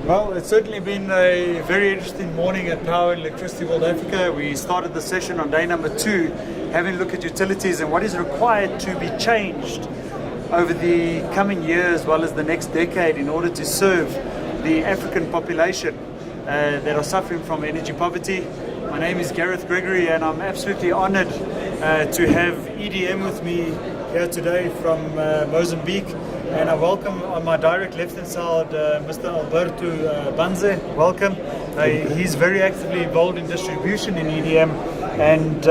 Well, it's certainly been a very interesting morning at Power and Electricity World Africa. We started the session on day number 2, having a look at utilities and what is required to be changed over the coming year as well as the next decade in order to serve the African population that are suffering from energy poverty. My name is Gareth Gregory and I'm absolutely honored to have EDM with me here today from Mozambique. And I welcome on my direct left-hand side Mr. Alberto Benjamin. Welcome. He's very actively involved in distribution in EDM, and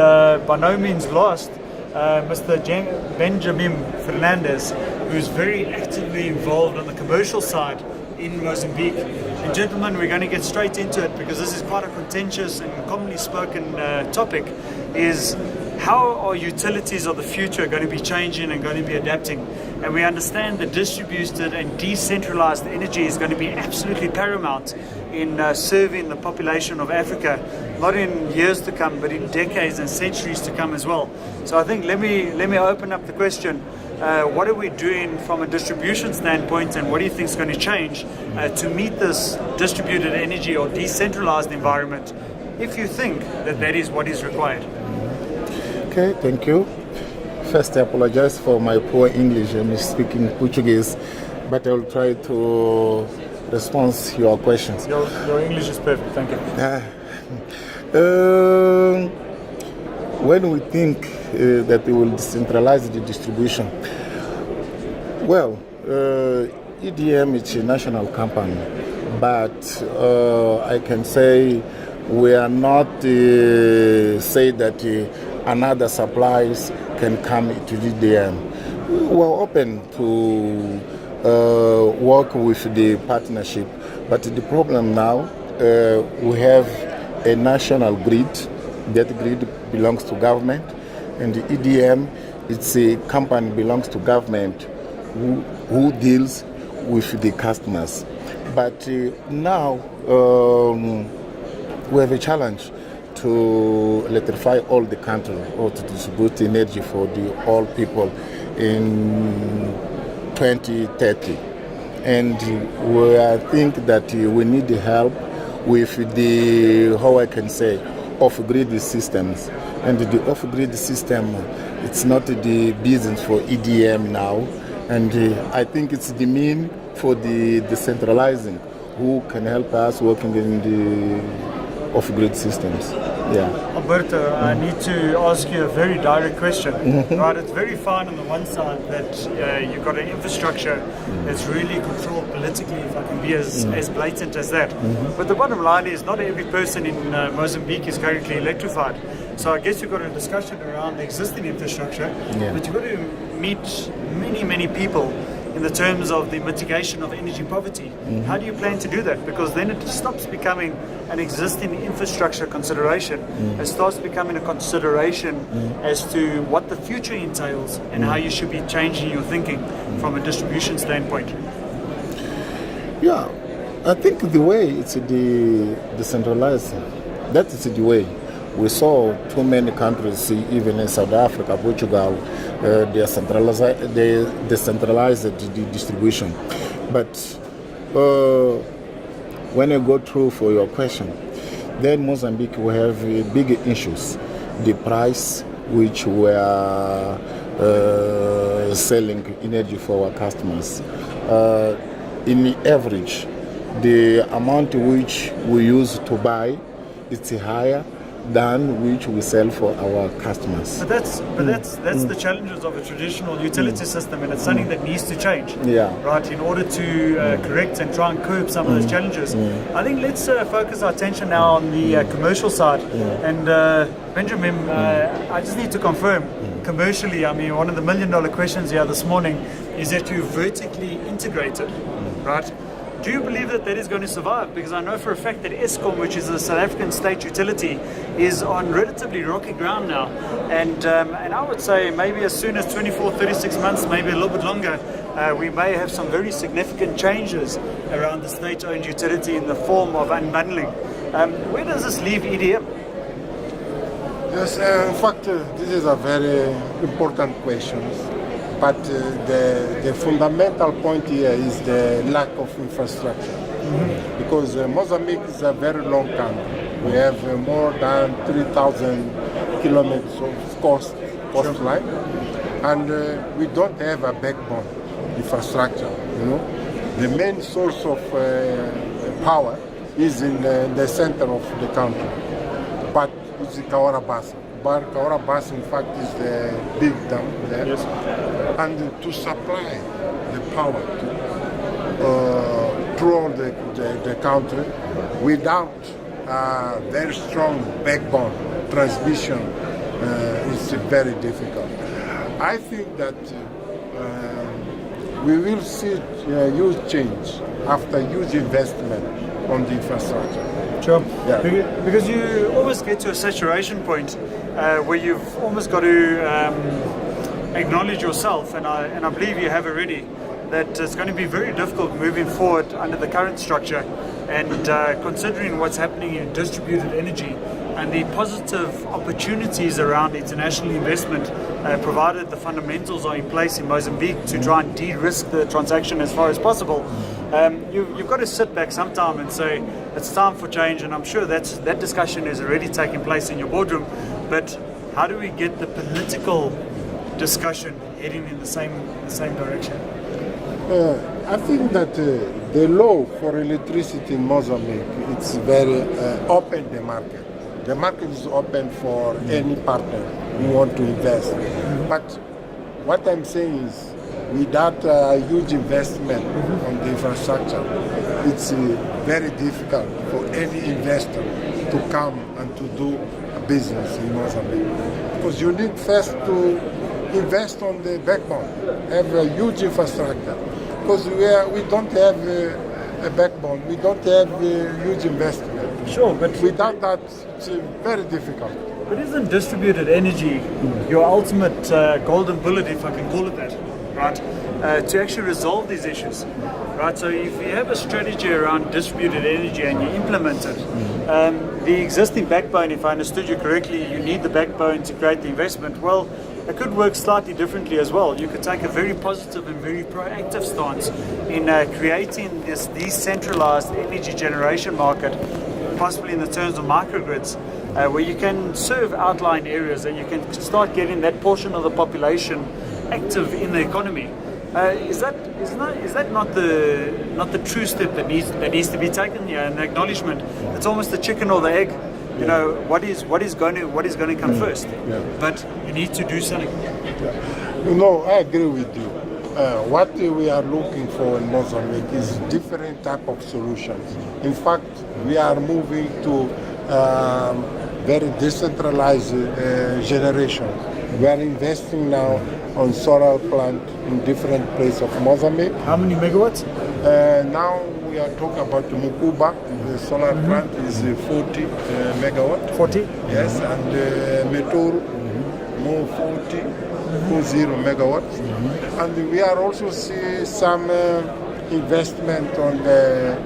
by no means lost, Mr. Benjamin Fernandez, who's very actively involved on the commercial side in Mozambique. And gentlemen, we're going to get straight into it because this is quite a contentious and commonly spoken topic, is how are utilities of the future going to be changing and going to be adapting? And we understand that distributed and decentralized energy is going to be absolutely paramount in serving the population of Africa, not in years to come, but in decades and centuries to come as well. So I think let me open up the question. What are we doing from a distribution standpoint, and what do you think is going to change to meet this distributed energy or decentralized environment, if you think that that is what is required? Okay, thank you. First, I apologize for my poor English. I'm speaking Portuguese, but I will try to respond to your questions. Your English is perfect, thank you. When we think that we will decentralize the distribution, well, EDM is a national company, but I can say we are not say that another suppliers can come to EDM. We're open to work with the partnership, but the problem now, we have a national grid. That grid belongs to government, and the EDM, it's a company belongs to government who deals with the customers. But now we have a challenge to electrify all the country or to distribute energy for all people in 2030. And I think that we need help with the, how I can say, off-grid systems. And the off-grid system, it's not the business for EDM now. And I think it's the mean for the decentralizing who can help us working in the off-grid systems. Yeah. Alberto, I need to ask you a very direct question. Right, it's very fine on the one side that you've got an infrastructure that's really controlled politically, if I can be as blatant as that. But the bottom line is not every person in Mozambique is currently electrified. So I guess you've got a discussion around the existing infrastructure, but you've got to meet many people in the terms of the mitigation of energy poverty. How do you plan to do that? Because then it stops becoming an existing infrastructure consideration. It starts becoming a consideration as to what the future entails and how you should be changing your thinking from a distribution standpoint. Yeah, I think the way it's the decentralized, that is the way. We saw too many countries, even in South Africa, Portugal, they decentralized the distribution. But when you go through for your question, then Mozambique will have big issues. The price which we are selling energy for our customers. In average, the amount which we use to buy is higher than which we sell for our customers. But that's the challenges of a traditional utility system, and it's something that needs to change. Right, in order to correct and try and curb some of those challenges. I think let's focus our attention now on the commercial side. And Benjamin, I just need to confirm commercially. I mean, one of the $1 million questions here this morning is that you're vertically integrated, right? Do you believe that that is going to survive? Because I know for a fact that Eskom, which is a South African state utility, is on relatively rocky ground now. And I would say maybe as soon as 24, 36 months, maybe a little bit longer, we may have some very significant changes around the state-owned utility in the form of unbundling. Where does this leave EDM? Yes, in fact, this is a very important question. But the fundamental point here is the lack of infrastructure. Because Mozambique is a very long country. We have more than 3,000 kilometers of coastline, and we don't have a backbone infrastructure. The main source of power is in the center of the country, but it's the Kawara Basin. But Kawara Basin, in fact, is the big dam there, yes. And to supply the power throughout the country without a very strong backbone transmission is very difficult. I think that we will see huge change after huge investment on the infrastructure. Sure. Yeah. Because you almost get to a saturation point where you've almost got to acknowledge yourself, and I believe you have already, that it's going to be very difficult moving forward under the current structure, and considering what's happening in distributed energy and the positive opportunities around international investment, provided the fundamentals are in place in Mozambique to try and de-risk the transaction as far as possible. You've got to sit back sometime and say it's time for change, and I'm sure that discussion is already taking place in your boardroom. But how do we get the political discussion heading in the same direction? I think that the law for electricity in Mozambique, it's very open the market. The market is open for any partner who want to invest. But what I'm saying is, without a huge investment on the infrastructure, it's very difficult for any investor to come and to do a business in Mozambique. Because you need first to invest on the backbone, have a huge infrastructure. Because we don't have a backbone, we don't have huge investment. Sure, but without that, it's very difficult. But isn't distributed energy your ultimate golden bullet, if I can call it that, right? To actually resolve these issues, right? So if you have a strategy around distributed energy and you implement it, the existing backbone, if I understood you correctly, you need the backbone to create the investment. Well, it could work slightly differently as well. You could take a very positive and very proactive stance in creating this decentralized energy generation market, possibly in the terms of microgrids, where you can serve outlying areas and you can start getting that portion of the population active in the economy. Is that not the true step that needs to be taken here? An acknowledgement. It's almost the chicken or the egg. You know, what is going to come first? Yeah. But you need to do something. No, I agree with you. What we are looking for in Mozambique is different type of solutions. In fact, we are moving to very decentralized generation. We are investing now on solar plant in different places of Mozambique. How many megawatts? Now we are talking about Mukuba. The solar plant is 40 megawatt. 40? Yes, and Metoro, more 40 megawatts. And we are also seeing some investment on the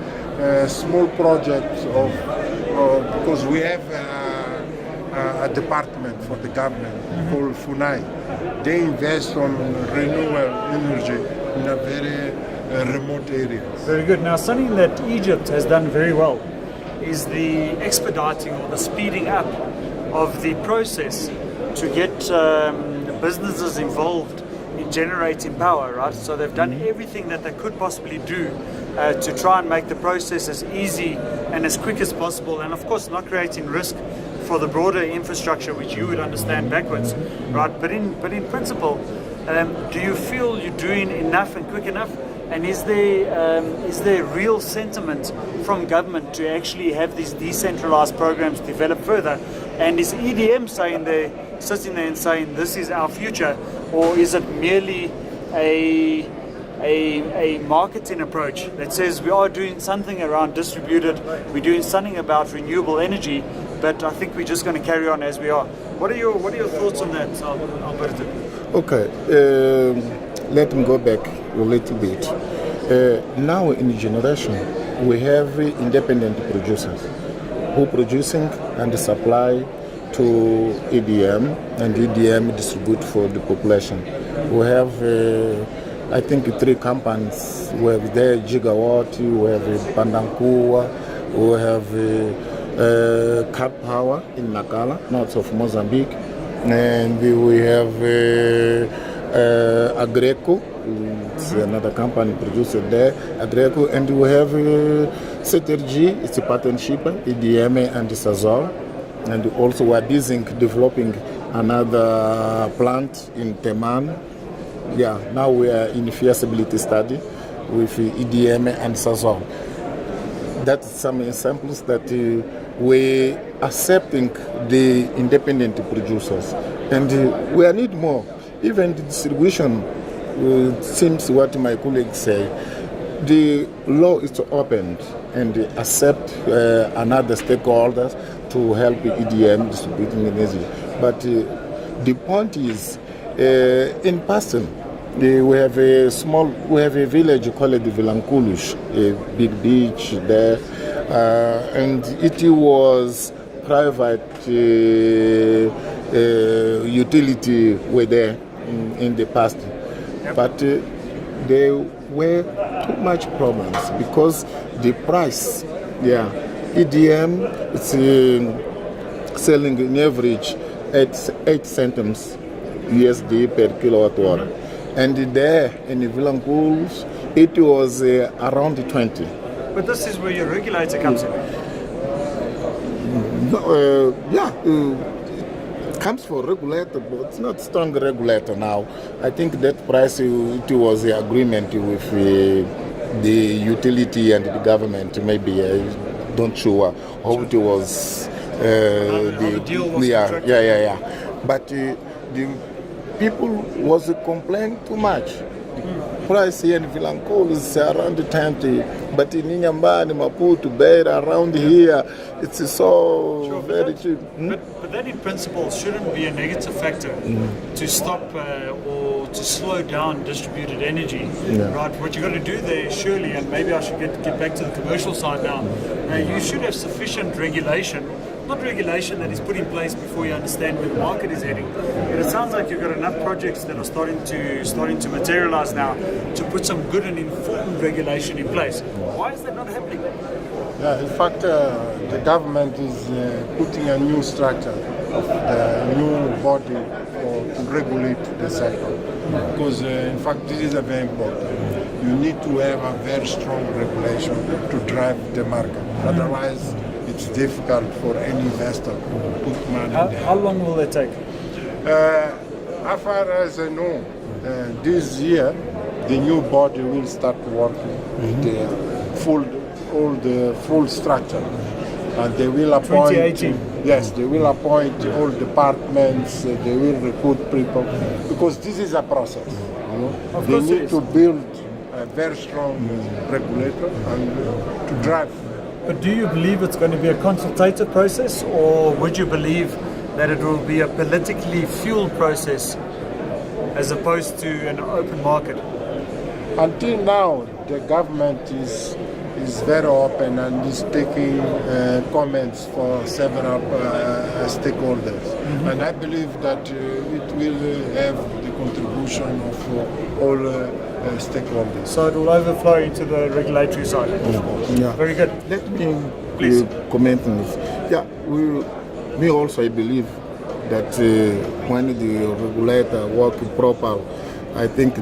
small projects because we have a department for the government called FUNAI. They invest on renewable energy in a very remote areas. Very good. Now, something that Egypt has done very well is the expediting or the speeding up of the process to get businesses involved in generating power, right? So they've done everything that they could possibly do to try and make the process as easy and as quick as possible, and of course not creating risk for the broader infrastructure, which you would understand backwards, right? But in principle, do you feel you're doing enough and quick enough? And is there real sentiment from government to actually have these decentralized programs develop further? And is EDM sitting there and saying this is our future, or is it merely a marketing approach that says we are doing something around distributed, we're doing something about renewable energy, but I think we're just going to carry on as we are? What are your thoughts on that, Alberto? Okay, let me go back a little bit. Now in generation, we have independent producers who producing and supply to EDM, and EDM distribute for the population. We have, I think, 3 companies. We have there Gigawatt, we have Pandankua, we have Cap Power in Nacala, north of Mozambique, and we have Agreco. It's another company producer there, Agreco, and we have CTRG, it's a partnership, EDM and Sazol, and also we are busy developing another plant in Teman. Yeah, now we are in feasibility study with EDM and Sazol. That's some examples that we accepting the independent producers, and we need more. Even the distribution. Seems what my colleagues say, the law is opened and accept another stakeholders to help EDM distributing energy. But the point is, in person, we have a village called Vilankulush, a big beach there, and it was private utility were there in the past. But there were too much problems because the price, EDM is selling in average at 8 cents USD per kilowatt hour, and there in Vilankulush it was around 20. But this is where your regulator comes in. Comes for regulator, but it's not strong regulator now. I think that price it was the agreement with the utility and the government. Maybe I don't sure how it was. The deal was But the people was complaining too much. Price here in Vilanco is around 20, but in Inyambani, Maputo, Beira, around here, it's so very cheap. But that in principle shouldn't be a negative factor to stop or to slow down distributed energy. Right? What you got to do there, surely, and maybe I should get back to the commercial side now, you should have sufficient regulation. Not regulation that is put in place before you understand where the market is heading. But it sounds like you've got enough projects that are starting to materialize now to put some good and informed regulation in place. Why is that not happening? Yeah, in fact, the government is putting a new structure of a new body to regulate the sector. Because, in fact, this is a very important. You need to have a very strong regulation to drive the market. Otherwise, it's difficult for any investor to put money there. How long will that take? As far as I know, this year the new body will start working with the full structure, and they will appoint. 2018. Yes, they will appoint all departments. They will recruit people because this is a process. You know, they need to build a very strong regulator and to drive. But do you believe it's going to be a consultative process, or would you believe that it will be a politically fueled process as opposed to an open market? Until now, the government is very open and is taking comments for several stakeholders. And I believe that it will have the contribution of all stakeholders. So it will overflow into the regulatory side. Yeah. Very good. Let me Please. comment on this. Yeah, me also I believe that when the regulator work proper, I think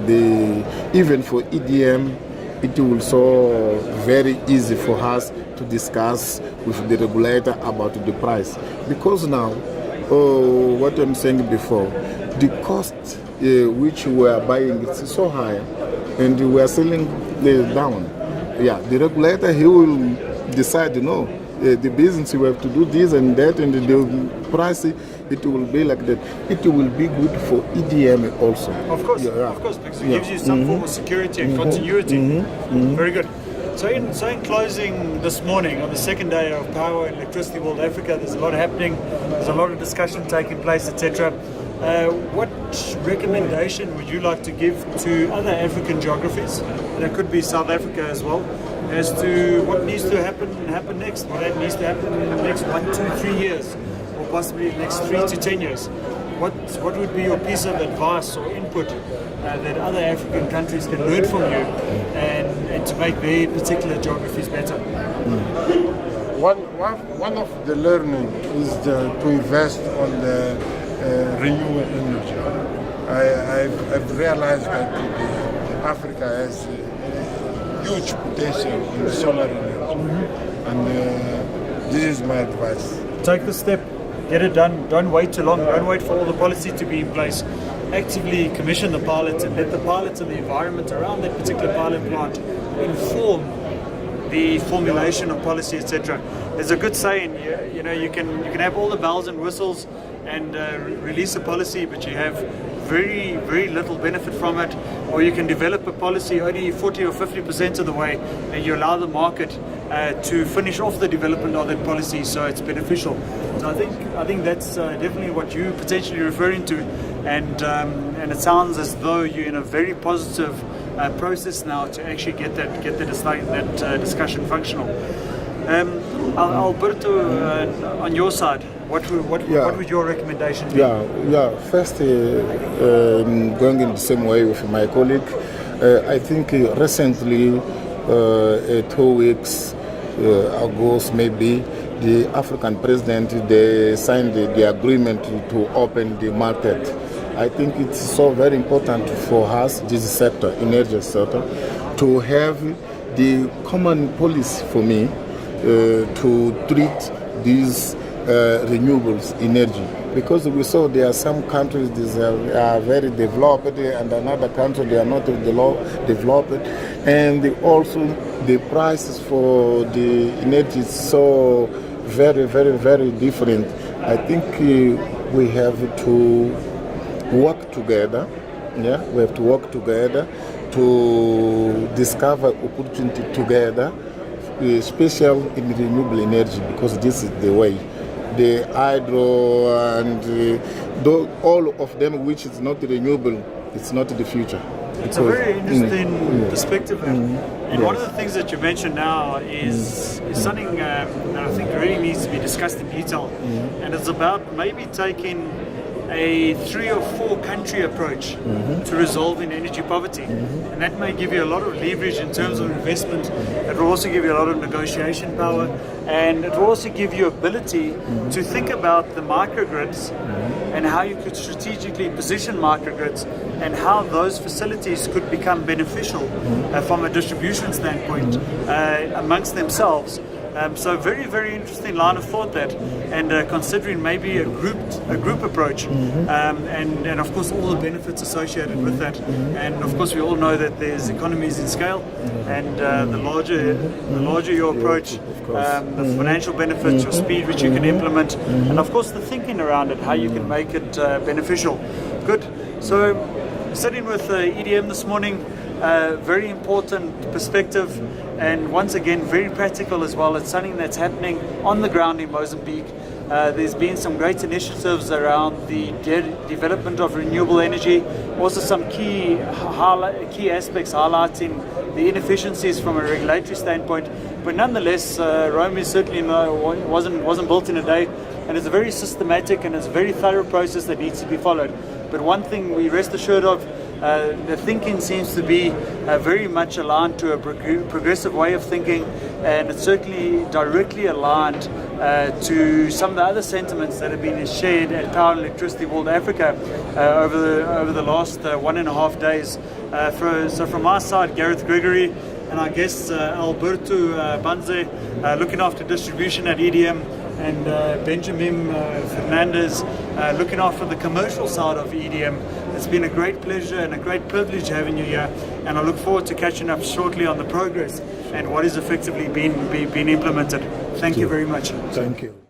even for EDM, it will so very easy for us to discuss with the regulator about the price. Because now, what I'm saying before, the cost which we are buying is so high, and we are selling down. Yeah, the regulator, he will decide, the business we have to do this and that, and the price, it will be like that. It will be good for EDM also. Of course, because it gives you some form of security and continuity. Very good. So in closing this morning, on the second day of Power and Electricity World Africa, there's a lot happening, there's a lot of discussion taking place, etc. What recommendation would you like to give to other African geographies, and it could be South Africa as well, as to what needs to happen next, what needs to happen in the next 1, 2, 3 years, or possibly the next 3 to 10 years? What would be your piece of advice or input that other African countries can learn from you and to make their particular geographies better? One of the learning is to invest on the renewable energy. I've realized that Africa has huge potential in solar energy, and this is my advice. Take the step, get it done. Don't wait too long. Don't wait for all the policy to be in place. Actively commission the pilots and let the pilots and the environment around that particular pilot plant inform the formulation of policy, etc. There's a good saying, you know, you can have all the bells and whistles and release a policy, but you have very, very little benefit from it, or you can develop a policy only 40 or 50% of the way, and you allow the market to finish off the development of that policy so it's beneficial. So I think that's definitely what you're potentially referring to, and it sounds as though you're in a very positive process now to actually get that discussion functional. Alberto, on your side, what would your recommendation be? First, going in the same way with my colleague, I think recently, 2 weeks ago, maybe, the African president, they signed the agreement to open the market. I think it's so very important for us, this sector, energy sector, to have the common policy for me to treat these renewables energy, because we saw there are some countries that are very developed and another country they are not developed, and also the prices for the energy is so very, very, very different. I think we have to work together. Yeah, we have to work together to discover opportunity together, especially in renewable energy, because this is the way. The hydro and all of them which is not renewable, it's not the future. It's a very interesting perspective, and one of the things that you mentioned now is something that I think really needs to be discussed in detail, and it's about maybe taking a 3 or 4 country approach to resolving energy poverty, and that may give you a lot of leverage in terms of investment. It will also give you a lot of negotiation power, and it will also give you ability to think about the microgrids and how you could strategically position microgrids and how those facilities could become beneficial from a distribution standpoint amongst themselves. So very, very interesting line of thought that, and considering maybe a group approach, and of course all the benefits associated with that, and of course we all know that there's economies in scale, and the larger your approach, the financial benefits, your speed which you can implement, and of course the thinking around it, how you can make it beneficial. Good. So sitting with EDM this morning. Very important perspective, and once again very practical as well. It's something that's happening on the ground in Mozambique. There's been some great initiatives around the development of renewable energy, also some key aspects highlighting the inefficiencies from a regulatory standpoint, but nonetheless Rome is certainly wasn't built in a day, and it's a very systematic and it's a very thorough process that needs to be followed. But one thing we rest assured of, the thinking seems to be very much aligned to a progressive way of thinking, and it's certainly directly aligned to some of the other sentiments that have been shared at Power and Electricity World Africa over the last 1.5 days. So from my side, Gareth Gregory, and our guests Alberto Benjamin, looking after distribution at EDM, and Benjamin Fernandez, looking after the commercial side of EDM. It's been a great pleasure and a great privilege having you here, and I look forward to catching up shortly on the progress and what is effectively being implemented. Thank you very much. Thank you.